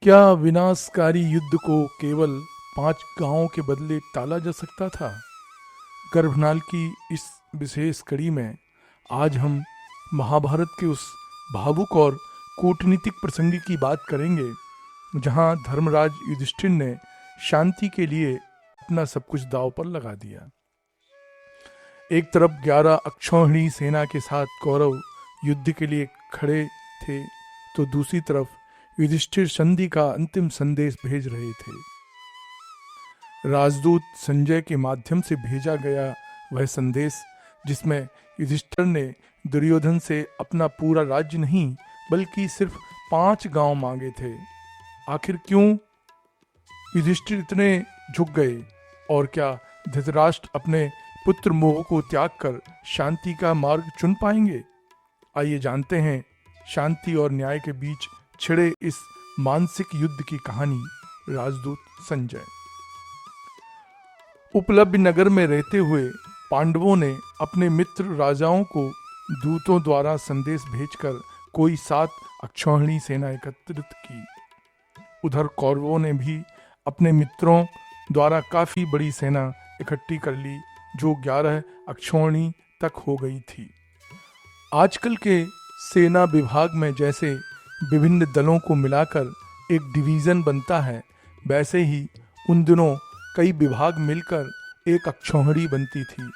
क्या विनाशकारी युद्ध को केवल 5 गांवों के बदले टाला जा सकता था? गर्भनाल की इस विशेष कड़ी में आज हम महाभारत के उस भावुक और कूटनीतिक प्रसंग की बात करेंगे जहां धर्मराज युधिष्ठिर ने शांति के लिए अपना सब कुछ दांव पर लगा दिया। एक तरफ 11 अक्षौहिणी सेना के साथ कौरव युद्ध के लिए खड़े थे, तो दूसरी तरफ युधिष्ठिर संधि का अंतिम संदेश भेज रहे थे। राजदूत संजय के माध्यम से भेजा गया वह संदेश, जिसमें युधिष्ठिर ने दुर्योधन से अपना पूरा राज्य नहीं बल्कि सिर्फ 5 गांव मांगे थे। आखिर क्यों युधिष्ठिर इतने झुक गए, और क्या धृतराष्ट्र अपने पुत्र मोह को त्याग कर शांति का मार्ग चुन पाएंगे? आइए जानते हैं शांति और न्याय के बीच छिड़े इस मानसिक युद्ध की कहानी। राजदूत संजय। उपलब्ध नगर में रहते हुए पांडवों ने अपने मित्र राजाओं को दूतों द्वारा संदेश भेजकर कोई 7 अक्षौहिणी सेना एकत्रित की। उधर कौरवों ने भी अपने मित्रों द्वारा काफी बड़ी सेना इकट्ठी कर ली, जो 11 अक्षौहिणी तक हो गई थी। आजकल के सेना विभाग में जैसे विभिन्न दलों को मिलाकर एक डिवीज़न बनता है, वैसे ही उन दिनों कई विभाग मिलकर एक अक्षौहिणी बनती थी।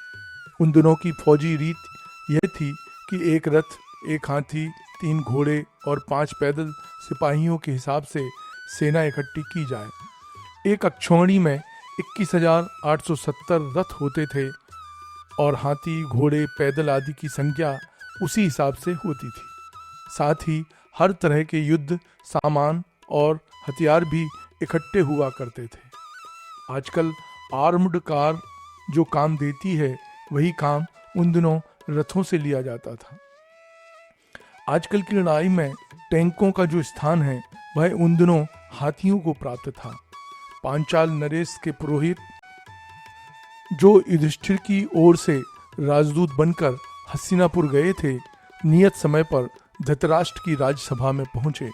उन दिनों की फौजी रीत यह थी कि एक रथ, एक हाथी, 3 घोड़े और 5 पैदल सिपाहियों के हिसाब से सेना इकट्ठी की जाए। एक अक्षौहिणी में 21,870 रथ होते थे और हाथी, घोड़े, पैदल आदि की संख्या उसी हिसाब से होती थी। साथ ही हर तरह के युद्ध सामान और हथियार भी इकट्ठे हुआ करते थे। आजकल आर्म्ड कार जो काम देती है, वही काम उन दिनों रथों से लिया जाता था। आजकल की लड़ाई में टैंकों का जो स्थान है, वह उन दिनों हाथियों को प्राप्त था। पांचाल नरेश के पुरोहित, जो युधिष्ठिर की ओर से राजदूत बनकर हस्तिनापुर गए थे, नियत समय पर धृतराष्ट्र की राजसभा में पहुंचे।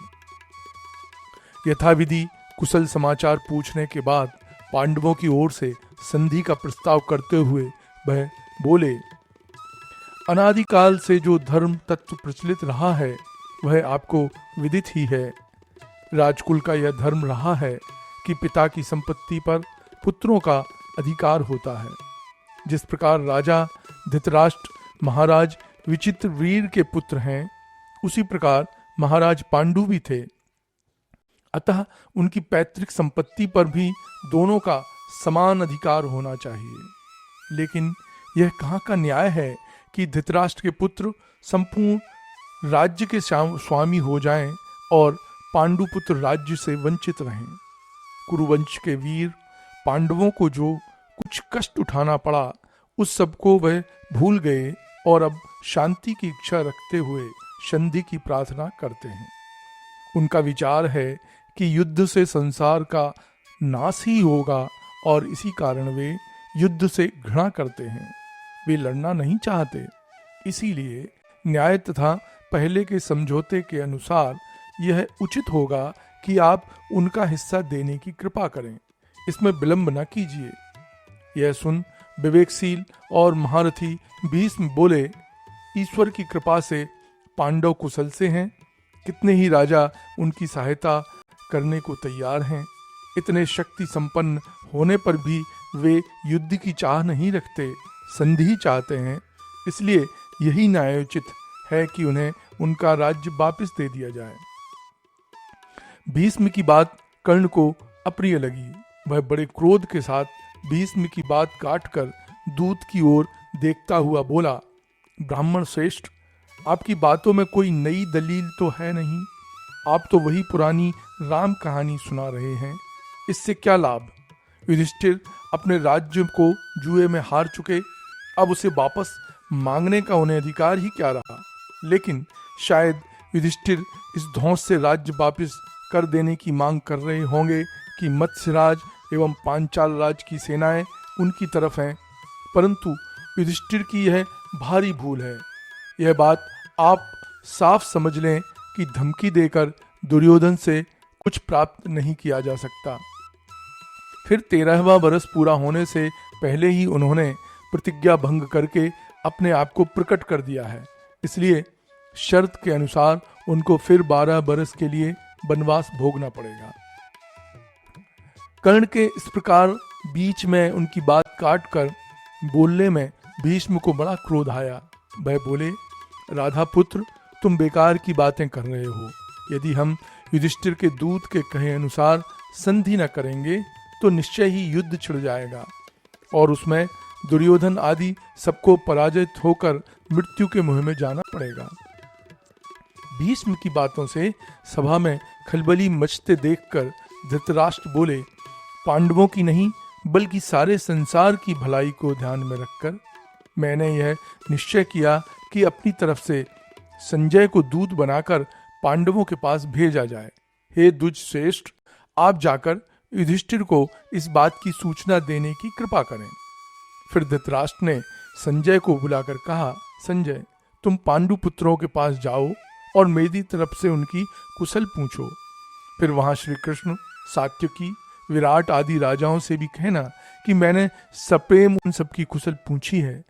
यथाविधि कुशल समाचार पूछने के बाद पांडवों की ओर से संधि का प्रस्ताव करते हुए वह बोले, अनादिकाल से जो धर्म तत्व प्रचलित रहा है, वह आपको विदित ही है। राजकुल का यह धर्म रहा है कि पिता की संपत्ति पर पुत्रों का अधिकार होता है। जिस प्रकार राजा धृतराष्ट्र महाराज विचित्रवीर के पुत्र हैं, उसी प्रकार महाराज पांडु भी थे। अतः उनकी पैतृक संपत्ति पर भी दोनों का समान अधिकार होना चाहिए। लेकिन यह कहाँ का न्याय है कि धृतराष्ट्र के पुत्र संपूर्ण राज्य के स्वामी हो जाएं और पांडु पुत्र राज्य से वंचित रहें। कुरुवंश के वीर पांडवों को जो कुछ कष्ट उठाना पड़ा, उस सबको वह भूल गए और अब शांति की इच्छा रखते हुए संधि की प्रार्थना करते हैं। उनका विचार है कि युद्ध से संसार का नाश ही होगा और इसी कारण वे युद्ध से घृणा करते हैं। वे लड़ना नहीं चाहते। इसीलिए न्याय तथा पहले के समझौते के अनुसार यह उचित होगा कि आप उनका हिस्सा देने की कृपा करें। इसमें विलंब न कीजिए। यह सुन विवेकशील और महारथी भीष्म बोले, ईश्वर की कृपा से पांडव कुशल से हैं। कितने ही राजा उनकी सहायता करने को तैयार हैं। इतने शक्ति संपन्न होने पर भी वे युद्ध की चाह नहीं रखते, संधि चाहते हैं। इसलिए यही न्यायोचित है कि उन्हें उनका राज्य वापस दे दिया जाए। भीष्म की बात कर्ण को अप्रिय लगी। वह बड़े क्रोध के साथ भीष्म की बात काटकर दूत की ओर देखता हुआ बोला, ब्राह्मण श्रेष्ठ, आपकी बातों में कोई नई दलील तो है नहीं। आप तो वही पुरानी राम कहानी सुना रहे हैं। इससे क्या लाभ? युधिष्ठिर अपने राज्य को जुए में हार चुके, अब उसे वापस मांगने का उन्हें अधिकार ही क्या रहा? लेकिन शायद युधिष्ठिर इस धौंस से राज्य वापस कर देने की मांग कर रहे होंगे कि मत्स्यराज एवं पांचाल राज की सेनाएं उनकी तरफ हैं। परंतु युधिष्ठिर की यह भारी भूल है। यह बात आप साफ समझ लें कि धमकी देकर दुर्योधन से कुछ प्राप्त नहीं किया जा सकता। फिर 13वां बरस पूरा होने से पहले ही उन्होंने प्रतिज्ञा भंग करके अपने आप को प्रकट कर दिया है, इसलिए शर्त के अनुसार उनको फिर 12 बरस के लिए वनवास भोगना पड़ेगा। कर्ण के इस प्रकार बीच में उनकी बात काट कर बोलने में भीष्म को बड़ा क्रोध आया। वह बोले, राधा पुत्र, तुम बेकार की बातें कर रहे हो। यदि हम युधिष्ठिर के दूत के कहे अनुसार संधि न करेंगे तो निश्चय ही युद्ध छिड़ जाएगा और उसमें दुर्योधन आदि सबको पराजित होकर मृत्यु के मुंह में जाना पड़ेगा। भीष्म की बातों से सभा में खलबली मचते देखकर धृतराष्ट्र बोले, पांडवों की नहीं बल्कि सारे संसार की भलाई को ध्यान में रखकर मैंने यह निश्चय किया कि अपनी तरफ से संजय को दूत बनाकर पांडवों के पास भेजा जाए। हे द्विज श्रेष्ठ, आप जाकर युधिष्ठिर को इस बात की सूचना देने की कृपा करें। फिर धृतराष्ट्र ने संजय को बुलाकर कहा, संजय, तुम पांडु पुत्रों के पास जाओ और मेरी तरफ से उनकी कुशल पूछो। फिर वहां श्री कृष्ण, सात्यकी, विराट आदि राजाओं से भी कहना कि मैंने सप्रेम उन सबकी कुशल पूछी है।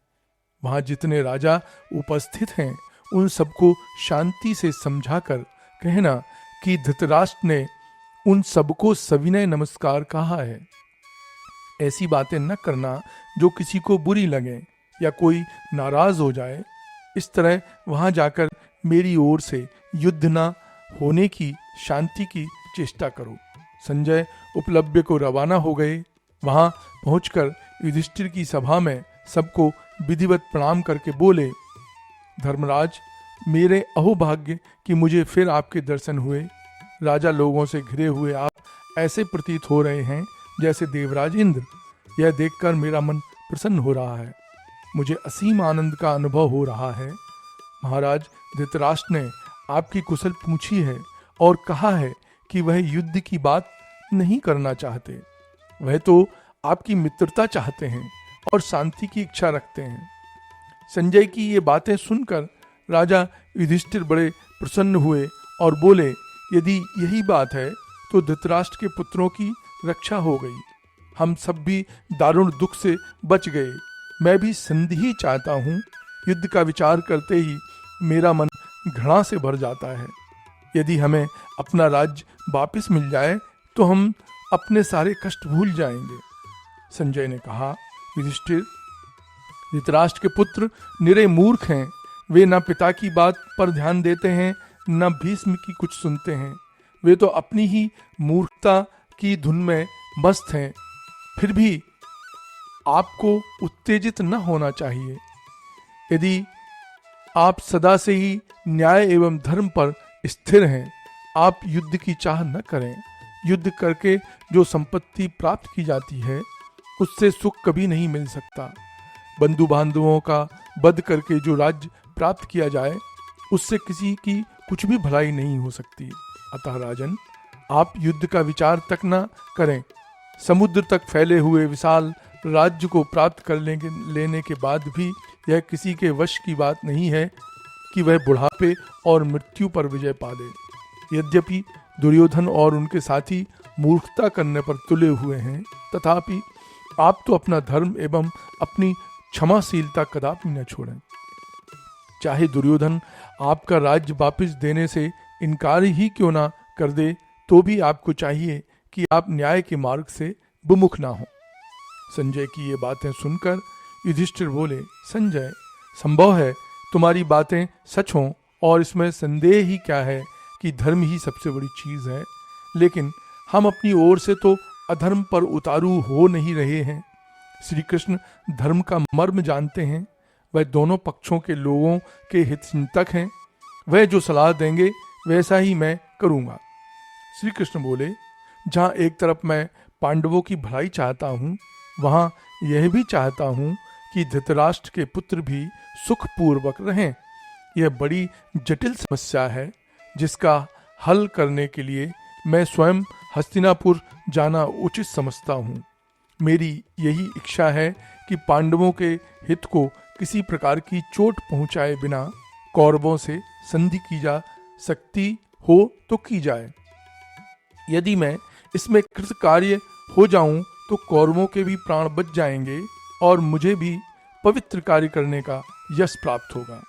वहां जितने राजा उपस्थित हैं उन सबको शांति से समझाकर कहना कि धृतराष्ट्र ने उन सबको सविनय नमस्कार कहा है। ऐसी बातें न करना जो किसी को बुरी लगे या कोई नाराज हो जाए। इस तरह वहां जाकर मेरी ओर से युद्ध न होने की शांति की चेष्टा करो। संजय उपलब्ध को रवाना हो गए। वहां पहुंचकर युधिष्ठिर की सभा में सबको विधिवत प्रणाम करके बोले, धर्मराज, मेरे अहोभाग्य कि मुझे फिर आपके दर्शन हुए। राजा लोगों से घिरे हुए आप ऐसे प्रतीत हो रहे हैं जैसे देवराज इंद्र। यह देखकर मेरा मन प्रसन्न हो रहा है, मुझे असीम आनंद का अनुभव हो रहा है। महाराज धृतराष्ट्र ने आपकी कुशल पूछी है और कहा है कि वह युद्ध की बात नहीं करना चाहते। वह तो आपकी मित्रता चाहते हैं और शांति की इच्छा रखते हैं। संजय की ये बातें सुनकर राजा युधिष्ठिर बड़े प्रसन्न हुए और बोले, यदि यही बात है तो धृतराष्ट्र के पुत्रों की रक्षा हो गई। हम सब भी दारुण दुख से बच गए। मैं भी संधि ही चाहता हूँ। युद्ध का विचार करते ही मेरा मन घृणा से भर जाता है। यदि हमें अपना राज्य वापस मिल जाए तो हम अपने सारे कष्ट भूल जाएंगे। संजय ने कहा, युधिष्ठिर, धृतराष्ट्र के पुत्र निरे मूर्ख हैं। वे न पिता की बात पर ध्यान देते हैं न भीष्म की कुछ सुनते हैं। वे तो अपनी ही मूर्खता की धुन में मस्त हैं। फिर भी आपको उत्तेजित न होना चाहिए। यदि आप सदा से ही न्याय एवं धर्म पर स्थिर हैं, आप युद्ध की चाह न करें। युद्ध करके जो संपत्ति प्राप्त की जाती है उससे सुख कभी नहीं मिल सकता। बंधु बांधवों का वध करके जो राज्य प्राप्त किया जाए उससे किसी की कुछ भी भलाई नहीं हो सकती। अतः राजन, आप युद्ध का विचार तक न करें। समुद्र तक फैले हुए विशाल राज्य को प्राप्त कर लेने के बाद भी यह किसी के वश की बात नहीं है कि वह बुढ़ापे और मृत्यु पर विजय पा ले। यद्यपि दुर्योधन और उनके साथी मूर्खता करने पर तुले हुए हैं, तथापि आप तो अपना धर्म एवं अपनी क्षमाशीलता कदापि न छोड़ें। चाहे दुर्योधन आपका राज्य वापस देने से इनकार ही क्यों ना कर दे, तो भी आपको चाहिए कि आप न्याय के मार्ग से विमुख ना हो। संजय की ये बातें सुनकर युधिष्ठिर बोले, संजय, संभव है तुम्हारी बातें सच हों और इसमें संदेह ही क्या है कि धर्म ही सबसे बड़ी चीज है। लेकिन हम अपनी ओर से तो अधर्म पर उतारू हो नहीं रहे हैं। श्री कृष्ण धर्म का मर्म जानते हैं। वह दोनों पक्षों के लोगों के हितचिंतक हैं। वह जो सलाह देंगे वैसा ही मैं करूंगा। श्री कृष्ण बोले, जहां एक तरफ मैं पांडवों की भलाई चाहता हूं, वहां यह भी चाहता हूं कि धृतराष्ट्र के पुत्र भी सुखपूर्वक रहें। यह बड़ी जटिल समस्या है जिसका हल करने के लिए मैं स्वयं हस्तिनापुर जाना उचित समझता हूँ। मेरी यही इच्छा है कि पांडवों के हित को किसी प्रकार की चोट पहुंचाए बिना कौरवों से संधि की जा सकती हो तो की जाए। यदि मैं इसमें कृतकार्य हो जाऊं तो कौरवों के भी प्राण बच जाएंगे और मुझे भी पवित्र कार्य करने का यश प्राप्त होगा।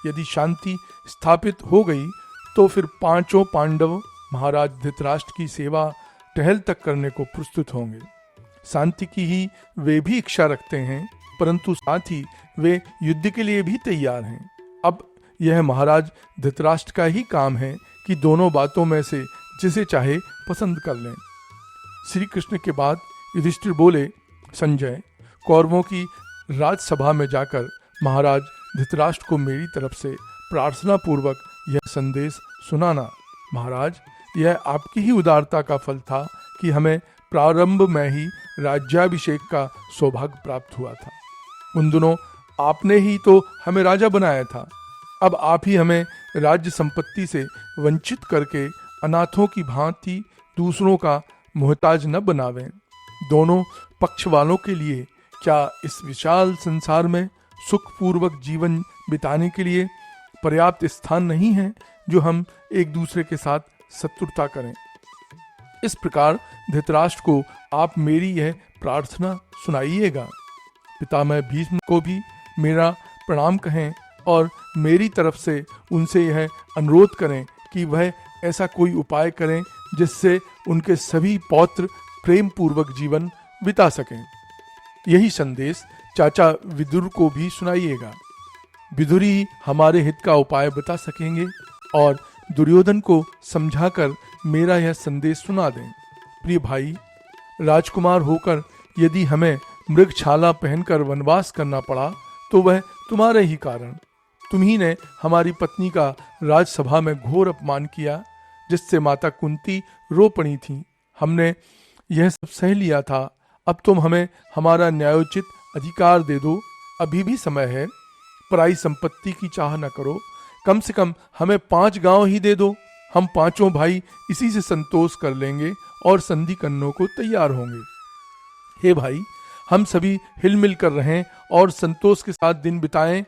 यदि शांति स्थापित हो गई तो फिर पांचों पांडव महाराज धृतराष्ट्र की सेवा टहल तक करने को प्रस्तुत होंगे। शांति की ही वे भी इच्छा रखते हैं, परंतु साथ ही वे युद्ध के लिए भी तैयार हैं। अब यह महाराज धृतराष्ट्र का ही काम है कि दोनों बातों में से जिसे चाहे पसंद कर लें। श्री कृष्ण के बाद युधिष्ठिर बोले, संजय, कौरवों की राजसभा में जाकर महाराज धृतराष्ट्र को मेरी तरफ से प्रार्थना पूर्वक यह संदेश सुनाना। महाराज, यह आपकी ही उदारता का फल था कि हमें प्रारंभ में ही राज्याभिषेक का सौभाग्य प्राप्त हुआ था। उन दिनों आपने ही तो हमें राजा बनाया था। अब आप ही हमें राज्य संपत्ति से वंचित करके अनाथों की भांति दूसरों का मोहताज न बनावें। दोनों पक्ष वालों के लिए क्या इस विशाल संसार में सुखपूर्वक जीवन बिताने के लिए पर्याप्त स्थान नहीं है जो हम एक दूसरे के साथ शत्रुता करें? इस प्रकार धृतराष्ट्र को आप मेरी यह प्रार्थना सुनाइएगा। पितामह भीष्म को भी मेरा प्रणाम कहें और मेरी तरफ से उनसे यह अनुरोध करें कि वह ऐसा कोई उपाय करें जिससे उनके सभी पौत्र प्रेम पूर्वक जीवन बिता सकें। यही संदेश चाचा विदुर को भी सुनाइएगा। विदुर ही हमारे हित का उपाय बता सकेंगे और दुर्योधन को समझाकर मेरा यह संदेश सुना दें। प्रिय भाई, राजकुमार होकर यदि हमें मृगछाला पहनकर वनवास करना पड़ा तो वह तुम्हारे ही कारण। तुम ही ने हमारी पत्नी का राजसभा में घोर अपमान किया, जिससे माता कुंती रो पड़ी थी। हमने यह सब सह लिया था। अब तुम हमें हमारा न्यायोचित अधिकार दे दो। अभी भी समय है। पराई संपत्ति की चाह न करो। कम से कम हमें 5 गांव ही दे दो। हम पांचों भाई इसी से संतोष कर लेंगे और संधि करने को तैयार होंगे। हे भाई, हम सभी हिलमिल कर रहें और संतोष के साथ दिन बिताएं,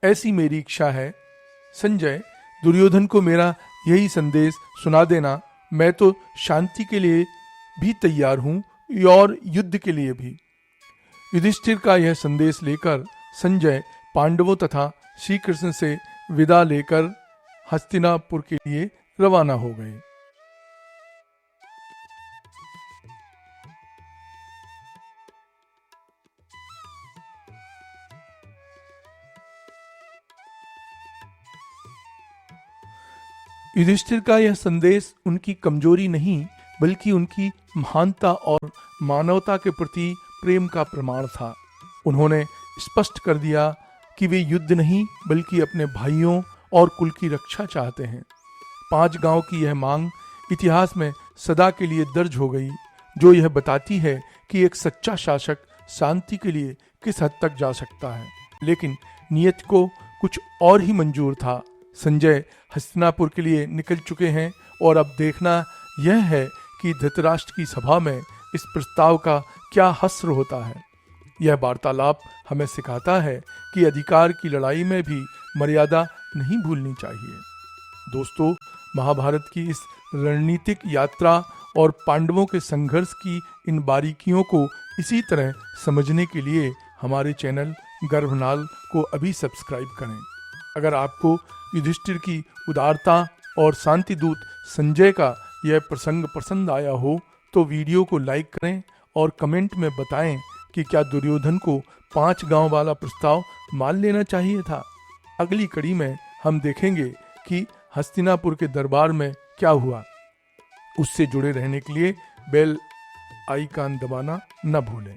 ऐसी मेरी इच्छा है। संजय, दुर्योधन को मेरा यही संदेश सुना देना। मैं तो शांति के लिए भी तैयार हूं और युद्ध के लिए भी। युधिष्ठिर का यह संदेश लेकर संजय पांडवों तथा श्री कृष्ण से विदा लेकर हस्तिनापुर के लिए रवाना हो गए। युधिष्ठिर का यह संदेश उनकी कमजोरी नहीं बल्कि उनकी महानता और मानवता के प्रति प्रेम का प्रमाण था। उन्होंने स्पष्ट कर दिया कि वे युद्ध नहीं बल्कि अपने भाइयों और कुल की रक्षा चाहते हैं। 5 गांव की यह मांग इतिहास में सदा के लिए दर्ज हो गई, जो यह बताती है कि एक सच्चा शासक शांति के लिए किस हद तक जा सकता है। लेकिन नियत को कुछ और ही मंजूर था। संजय हस्तिनापुर के लिए निकल चुके हैं और अब देखना यह है कि धृतराष्ट्र की सभा में इस प्रस्ताव का क्या हश्र होता है। यह वार्तालाप हमें सिखाता है कि अधिकार की लड़ाई में भी मर्यादा नहीं भूलनी चाहिए। दोस्तों, महाभारत की इस रणनीतिक यात्रा और पांडवों के संघर्ष की इन बारीकियों को इसी तरह समझने के लिए हमारे चैनल गर्भनाल को अभी सब्सक्राइब करें। अगर आपको युधिष्ठिर की उदारता और शांतिदूत संजय का यह प्रसंग पसंद आया हो तो वीडियो को लाइक करें और कमेंट में बताएं कि क्या दुर्योधन को 5 गांव वाला प्रस्ताव मान लेना चाहिए था। अगली कड़ी में हम देखेंगे कि हस्तिनापुर के दरबार में क्या हुआ। उससे जुड़े रहने के लिए बेल आइकन दबाना न भूलें।